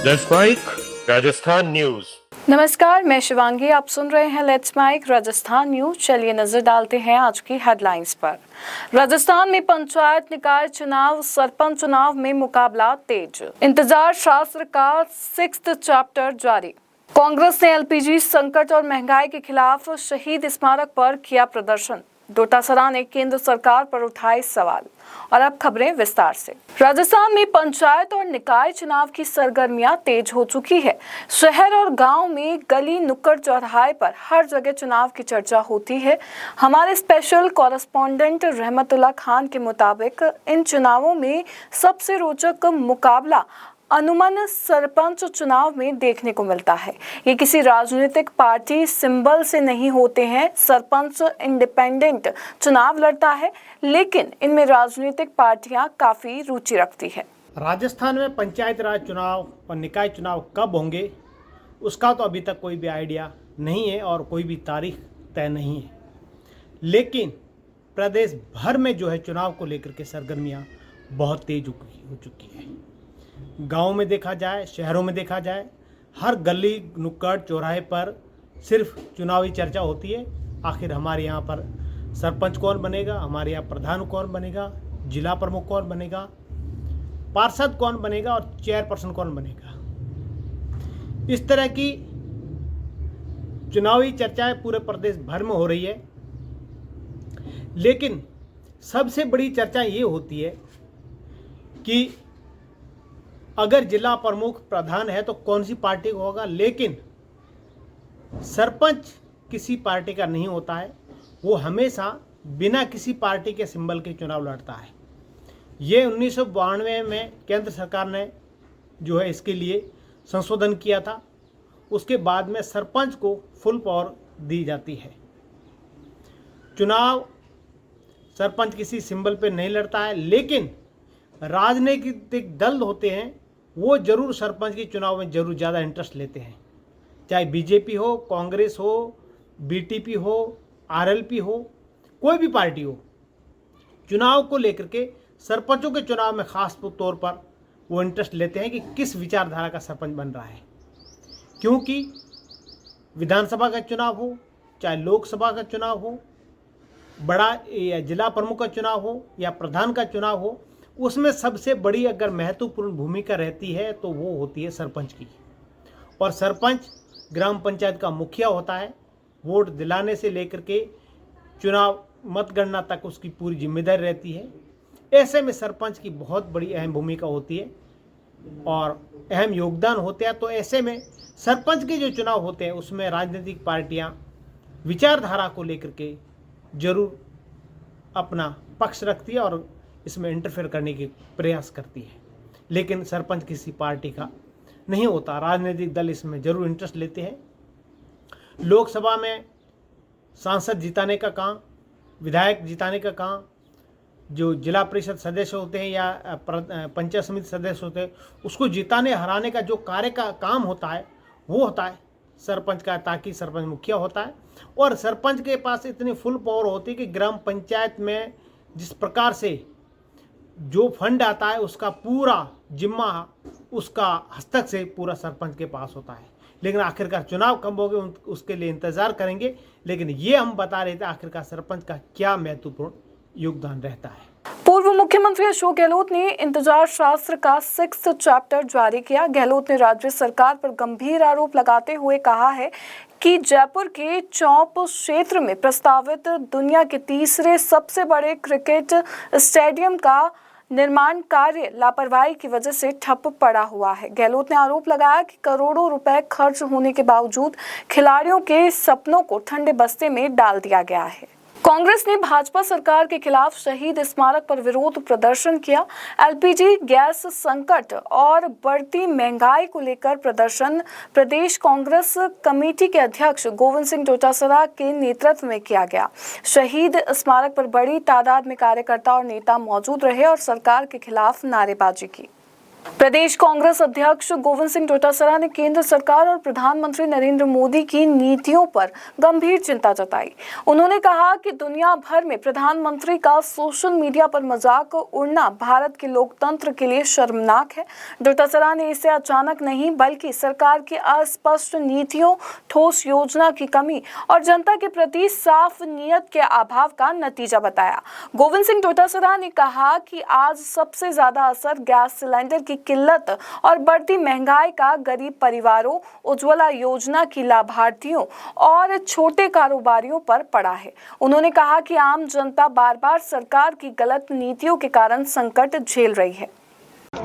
Let's mic Rajasthan news. नमस्कार, मैं शिवांगी। आप सुन रहे हैं लेट्स माइक राजस्थान न्यूज। चलिए नजर डालते हैं आज की हेडलाइंस पर। राजस्थान में पंचायत निकाय चुनाव, सरपंच चुनाव में मुकाबला तेज। इंतजार शास्त्र का 6th चैप्टर जारी। कांग्रेस ने एलपीजी संकट और महंगाई के खिलाफ शहीद स्मारक पर किया प्रदर्शन। डोटासरा ने केंद्र सरकार पर उठाए सवाल। और अब खबरें विस्तार से। राजस्थान में पंचायत और निकाय चुनाव की सरगर्मियां तेज हो चुकी है। शहर और गांव में गली नुक्कड़ चौराहे पर हर जगह चुनाव की चर्चा होती है। हमारे स्पेशल कॉरेस्पॉन्डेंट रहमतुल्लाह खान के मुताबिक इन चुनावों में सबसे रोचक मुकाबला अनुमन सरपंच चुनाव में देखने को मिलता है। ये किसी राजनीतिक पार्टी सिंबल से नहीं होते हैं। सरपंच इंडिपेंडेंट चुनाव लड़ता है, लेकिन इनमें राजनीतिक पार्टियां काफी रुचि रखती है। राजस्थान में पंचायत राज चुनाव और निकाय चुनाव कब होंगे उसका तो अभी तक कोई भी आइडिया नहीं है और कोई भी तारीख तय नहीं है। लेकिन प्रदेश भर में जो है चुनाव को लेकर के सरगर्मियां बहुत तेज हो चुकी है। गांव में देखा जाए, शहरों में देखा जाए, हर गली नुक्कड़ चौराहे पर सिर्फ चुनावी चर्चा होती है। आखिर हमारे यहाँ पर सरपंच कौन बनेगा, हमारे यहाँ प्रधान कौन बनेगा, जिला प्रमुख कौन बनेगा, पार्षद कौन बनेगा और चेयरपर्सन कौन बनेगा। इस तरह की चुनावी चर्चाएं पूरे प्रदेश भर में हो रही है। लेकिन सबसे बड़ी चर्चा ये होती है कि अगर जिला प्रमुख प्रधान है तो कौन सी पार्टी को होगा, लेकिन सरपंच किसी पार्टी का नहीं होता है। वो हमेशा बिना किसी पार्टी के सिंबल के चुनाव लड़ता है। ये 1992 में केंद्र सरकार ने जो है इसके लिए संशोधन किया था। उसके बाद में सरपंच को फुल पावर दी जाती है। चुनाव सरपंच किसी सिंबल पे नहीं लड़ता है, लेकिन राजनीतिक दल होते हैं वो जरूर सरपंच के चुनाव में जरूर ज़्यादा इंटरेस्ट लेते हैं। चाहे बीजेपी हो, कांग्रेस हो, बीटीपी हो, आरएलपी हो, कोई भी पार्टी हो, चुनाव को लेकर के सरपंचों के चुनाव में खास तौर पर वो इंटरेस्ट लेते हैं कि किस विचारधारा का सरपंच बन रहा है। क्योंकि विधानसभा का चुनाव हो, चाहे लोकसभा का चुनाव हो, बड़ा या जिला प्रमुख का चुनाव हो या प्रधान का चुनाव हो, उसमें सबसे बड़ी अगर महत्वपूर्ण भूमिका रहती है तो वो होती है सरपंच की। और सरपंच ग्राम पंचायत का मुखिया होता है। वोट दिलाने से लेकर के चुनाव मतगणना तक उसकी पूरी जिम्मेदारी रहती है। ऐसे में सरपंच की बहुत बड़ी अहम भूमिका होती है और अहम योगदान होते हैं। तो ऐसे में सरपंच के जो चुनाव होते हैं उसमें राजनीतिक पार्टियां विचारधारा को लेकर के जरूर अपना पक्ष रखती है और इसमें इंटरफेयर करने की प्रयास करती है। लेकिन सरपंच किसी पार्टी का नहीं होता। राजनीतिक दल इसमें जरूर इंटरेस्ट लेते हैं। लोकसभा में सांसद जिताने का काम, विधायक जिताने का काम, जो जिला परिषद सदस्य होते हैं या पंचायत समिति सदस्य होते हैं, उसको जिताने हराने का जो कार्य का काम होता है वो होता है सरपंच का। ताकि सरपंच मुखिया होता है और सरपंच के पास इतनी फुल पावर होती है कि ग्राम पंचायत में जिस प्रकार से जो फंड आता है उसका पूरा जिम्मा उसका हस्तक से पूरा सरपंच के पास होता है। लेकिन आखिरकार चुनाव कब होंगे उसके लिए इंतजार करेंगे। लेकिन ये हम बता रहे थे आखिरकार सरपंच का क्या महत्वपूर्ण योगदान रहता है। पूर्व मुख्यमंत्री अशोक गहलोत ने इंतजार शास्त्र का 6th चैप्टर जारी किया। गहलोत ने राज्य सरकार पर गंभीर आरोप लगाते हुए कहा है कि जयपुर के चौप क्षेत्र में प्रस्तावित दुनिया के तीसरे सबसे बड़े क्रिकेट स्टेडियम का निर्माण कार्य लापरवाही की वजह से ठप पड़ा हुआ है। गहलोत ने आरोप लगाया कि करोड़ों रुपए खर्च होने के बावजूद खिलाड़ियों के सपनों को ठंडे बस्ते में डाल दिया गया है। कांग्रेस ने भाजपा सरकार के खिलाफ शहीद स्मारक पर विरोध प्रदर्शन किया। एलपीजी गैस संकट और बढ़ती महंगाई को लेकर प्रदर्शन प्रदेश कांग्रेस कमेटी के अध्यक्ष गोविंद सिंह डोटासरा के नेतृत्व में किया गया। शहीद स्मारक पर बड़ी तादाद में कार्यकर्ता और नेता मौजूद रहे और सरकार के खिलाफ नारेबाजी की। प्रदेश कांग्रेस अध्यक्ष गोविंद सिंह डोटासरा ने केंद्र सरकार और प्रधानमंत्री नरेंद्र मोदी की नीतियों पर गंभीर चिंता जताई। उन्होंने कहा कि दुनिया भर में प्रधानमंत्री का सोशल मीडिया पर मजाक उड़ना भारत के लोकतंत्र के लिए शर्मनाक है। डोटासरा ने इसे अचानक नहीं बल्कि सरकार की अस्पष्ट नीतियों, ठोस योजना की कमी और जनता के प्रति साफ नीयत के अभाव का नतीजा बताया। गोविंद सिंह डोटासरा ने कहा कि आज सबसे ज्यादा असर गैस सिलेंडर की किल्लत और बढ़ती महंगाई का गरीब परिवारों, उज्ज्वला योजना की लाभार्थियों और छोटे कारोबारियों पर पड़ा है। उन्होंने कहा कि आम जनता बार बार सरकार की गलत नीतियों के कारण संकट झेल रही है।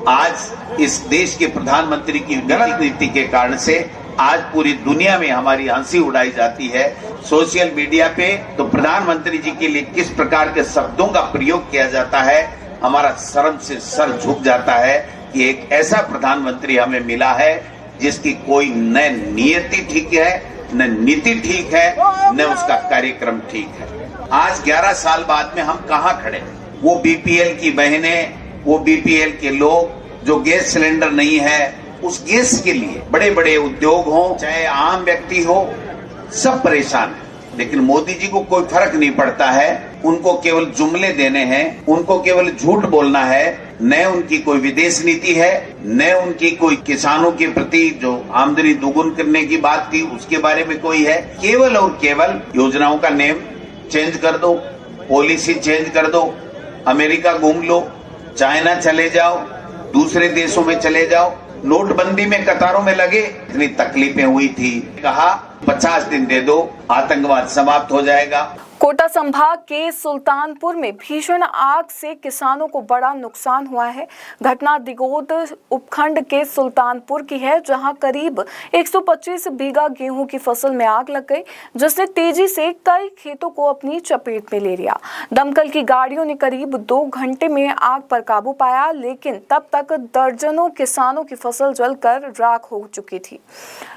आज इस देश के प्रधानमंत्री की गलत नीति के कारण से आज पूरी दुनिया में हमारी हंसी उड़ाई जाती है। सोशल मीडिया पे तो प्रधानमंत्री जी के लिए किस प्रकार के शब्दों का प्रयोग किया जाता है, हमारा शर्म से सर झुक जाता है कि एक ऐसा प्रधानमंत्री हमें मिला है जिसकी कोई न नियति ठीक है, न नीति ठीक है, न उसका कार्यक्रम ठीक है। आज 11 साल बाद में हम कहां खड़े? वो बीपीएल की बहनें, वो बीपीएल के लोग जो गैस सिलेंडर नहीं है, उस गैस के लिए बड़े बड़े उद्योग हो, चाहे आम व्यक्ति हो, सब परेशान है। लेकिन मोदी जी को कोई फर्क नहीं पड़ता है। उनको केवल जुमले देने हैं, उनको केवल झूठ बोलना है। न उनकी कोई विदेश नीति है, न उनकी कोई किसानों के प्रति जो आमदनी दोगुनी करने की बात थी उसके बारे में कोई है। केवल और केवल योजनाओं का नेम चेंज कर दो, पॉलिसी चेंज कर दो, अमेरिका घूम लो, चाइना चले जाओ, दूसरे देशों में चले जाओ। नोटबंदी में कतारों में लगे, इतनी तकलीफें हुई थी, कहा 50 दिन दे दो, आतंकवाद समाप्त हो जाएगा। कोटा संभाग के सुल्तानपुर में भीषण आग से किसानों को बड़ा नुकसान हुआ है। घटना दिगोद उपखंड के सुल्तानपुर की है, जहां करीब 125 बीघा गेहूं की फसल में आग लग गई, जिसने तेजी से कई खेतों को अपनी चपेट में ले लिया। दमकल की गाड़ियों ने करीब 2 घंटे में आग पर काबू पाया, लेकिन तब तक दर्जनों किसानों की फसल जलकर राख हो चुकी थी।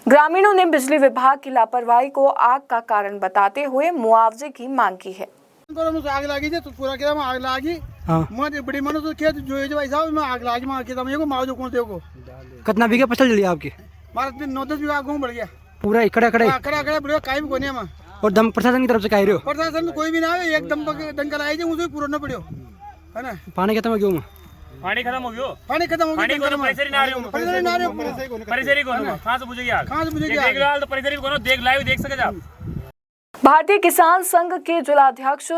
ग्रामीणों ने बिजली विभाग की लापरवाही को आग का कारण बताते हुए मुआवजे की मांग की है। आग लागी तो पूरा खेत में आग लागी। बड़ी मनो तो खेत जो भाई साहब में आग लागी, खेत में मुआवजा कौन देगा? कितना बीघा फसल जली आपकी? हमारा 9-10 बीघा गेहूं बढ़ गया पूरा इकड़ा बढ़ गया, काई भी कोने में। और दम प्रशासन की तरफ से कह रहे हो? प्रशासन में कोई भी ना है, एकदम दंगल आई जाए उसे पूरा ना पड़ो, है ना? पानी खत्म हो गया, पानी खत्म हो गया, परिसरी ना रहे परिसरी कौन कहां से बुझेगी आग? कहां से बुझेगी आग? देख तो परिसरी कौन देख लाइव देख सके आप। भारतीय किसान संघ के जिलाध्यक्ष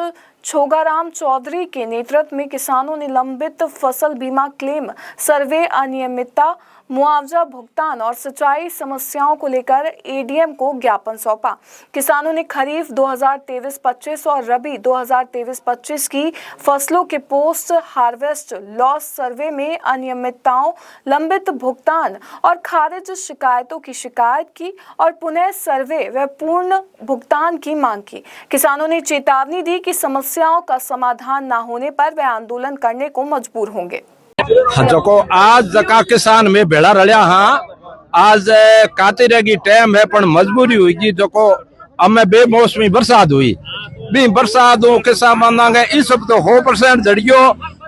छोगाराम चौधरी के नेतृत्व में किसानों ने लंबित फसल बीमा क्लेम, सर्वे अनियमितता, मुआवजा भुगतान और सिंचाई समस्याओं को लेकर एडीएम को ज्ञापन सौंपा। किसानों ने खरीफ 2023-25 और रबी 2023-25 की फसलों के पोस्ट हार्वेस्ट लॉस सर्वे में अनियमितताओं, लंबित भुगतान और खारिज शिकायतों की शिकायत की और पुनः सर्वे व पूर्ण भुगतान की मांग की। किसानों ने चेतावनी दी कि समस्याओं का समाधान न होने पर वे आंदोलन करने को मजबूर होंगे। जो आज जका किसान में भेड़ा रलिया हाँ, आज काती रहेगी टाइम है पर मजबूरी हुई जी। जो हमें बेमौसमी बरसात हुई, भी बरसात हो किसान मांगे इस सब तो 100% जड़ियो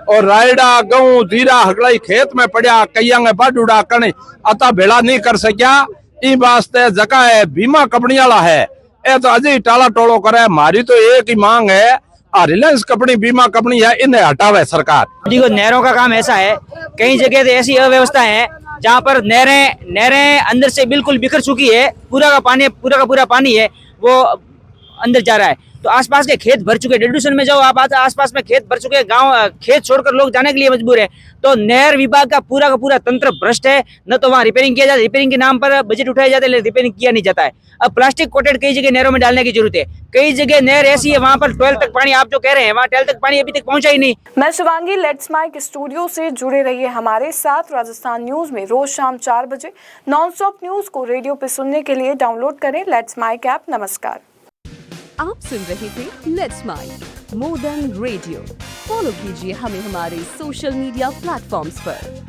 और रायडा गेहूं धीरा हगड़ाई खेत में पड़ा, कई बाडूड़ा कने अता भेड़ा नहीं कर सकिया। इ वास्ते जका है बीमा कंपनी वाला है ए तो अजय टाला टोलो करे। मारी तो एक ही मांग है, रिलायंस कंपनी बीमा कंपनी है, इन्हें हटावे सरकार। देखो नहरों का काम ऐसा है, कई जगह तो ऐसी अव्यवस्था है जहाँ पर नहरें अंदर से बिल्कुल बिखर चुकी है, पूरा का पूरा पानी है वो अंदर जा रहा है। तो आसपास के खेत भर चुके, डिस्ट्रीब्यूशन में जाओ आप, आसपास में खेत भर चुके, गांव खेत छोड़कर लोग जाने के लिए मजबूर है। तो नहर विभाग का पूरा तंत्र भ्रष्ट है। न तो वहाँ रिपेयरिंग किया जाता है, रिपेयरिंग के नाम पर बजट उठाया जाता है लेकिन रिपेयरिंग किया नहीं जाता है। अब प्लास्टिक कोटेड कई जगह नहरों में डालने की जरूरत है। कई जगह नहर ऐसी है वहाँ पर 12 तक पानी, आप जो कह रहे हैं वहाँ 12 तक पानी अभी तक पहुंचा ही नहीं। मैं शिवांगी, लेट्स माइक स्टूडियो से जुड़े रहिए हमारे साथ। राजस्थान न्यूज में रोज शाम 4 बजे नॉन स्टॉप न्यूज को रेडियो पे सुनने के लिए डाउनलोड करें लेट्स माइक ऐप। नमस्कार। आप सुन रहे थे let's mike more than radio. Follow कीजिए हमें हमारे सोशल मीडिया प्लेटफॉर्म्स पर।